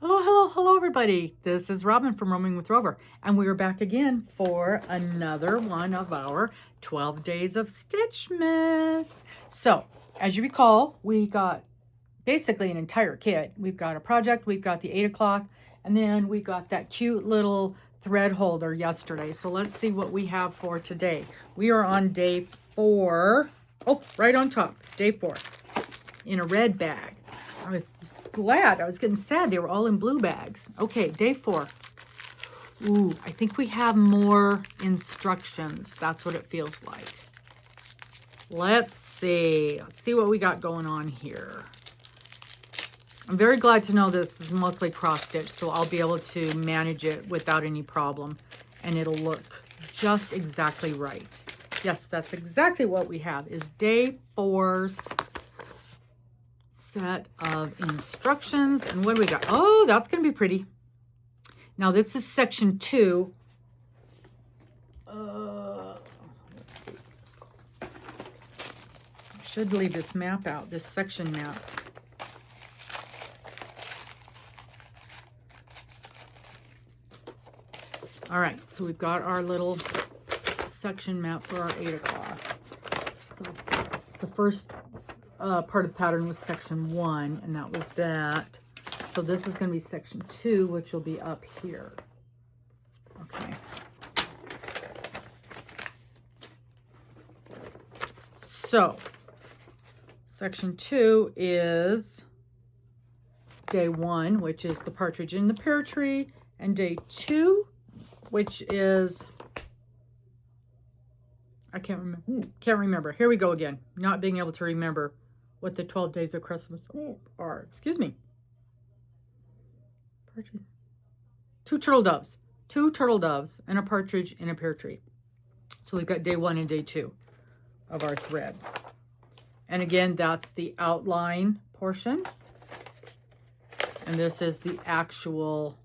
Hello, everybody. This is Robin from Roaming with Rover, and we are back again for another one of our 12 days of Stitchmas. So, as you recall, we got basically an entire kit. We've got a project, we've got the 8 o'clock, and then we got that cute little thread holder yesterday. So let's see what we have for today. We are on day 4. Oh, right on top, day 4, in a red bag. I was glad. I was getting sad. They were all in blue bags. Okay, day 4. Ooh, I think we have more instructions. That's what it feels like. Let's see. Let's see what we got going on here. I'm very glad to know this is mostly cross-stitch, so I'll be able to manage it without any problem, and it'll look just exactly right. Yes, that's exactly what we have, is day 4's set of instructions. And what do we got? Oh, that's going to be pretty. Now, this is section 2. I should leave this map out, this section map. All right, so we've got our little section map for our 8 o'clock. So the first part of the pattern was section 1, and that was that. So this is going to be section 2, which will be up here. Okay. So section 2 is day 1, which is the partridge in the pear tree, and day 2, which is, I can't remember. Here we go again. Not being able to remember what the 12 days of Christmas are. Excuse me. 2 turtle doves. 2 turtle doves and a partridge in a pear tree. So we've got day 1 and day 2 of our thread. And again, that's the outline portion. And this is the actual,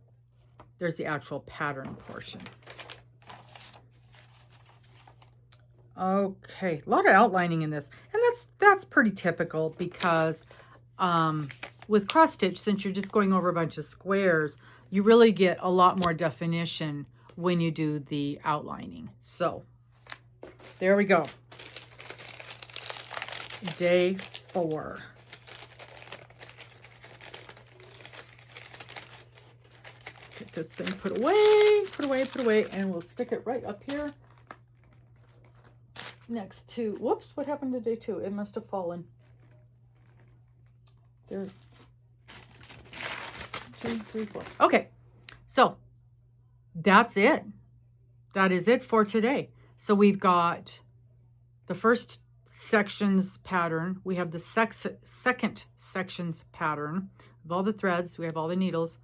there's the actual pattern portion. Okay, a lot of outlining in this, and that's pretty typical because with cross stitch, since you're just going over a bunch of squares, you really get a lot more definition when you do the outlining. So there we go. Day 4. Get this thing put away, and we'll stick it right up here. Next to, whoops, what happened to day 2? It must have fallen. There. 2, 3, 4. Okay, so that's it. That is it for today. So we've got the first sections pattern. We have the second sections pattern of all the threads. We have all the needles.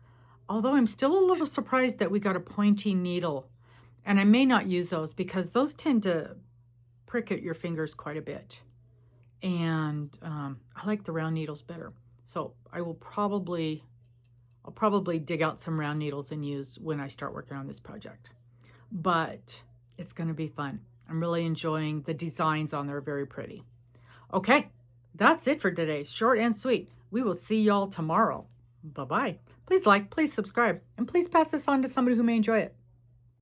Although I'm still a little surprised that we got a pointy needle. And I may not use those because those tend to prick at your fingers quite a bit, and I like the round needles better. So I'll probably dig out some round needles and use when I start working on this project. But it's going to be fun. I'm really enjoying the designs on there. Very pretty. Okay, that's it for today. Short and sweet. We will see y'all tomorrow. Bye-bye. Please like, please subscribe, and please pass this on to somebody who may enjoy it.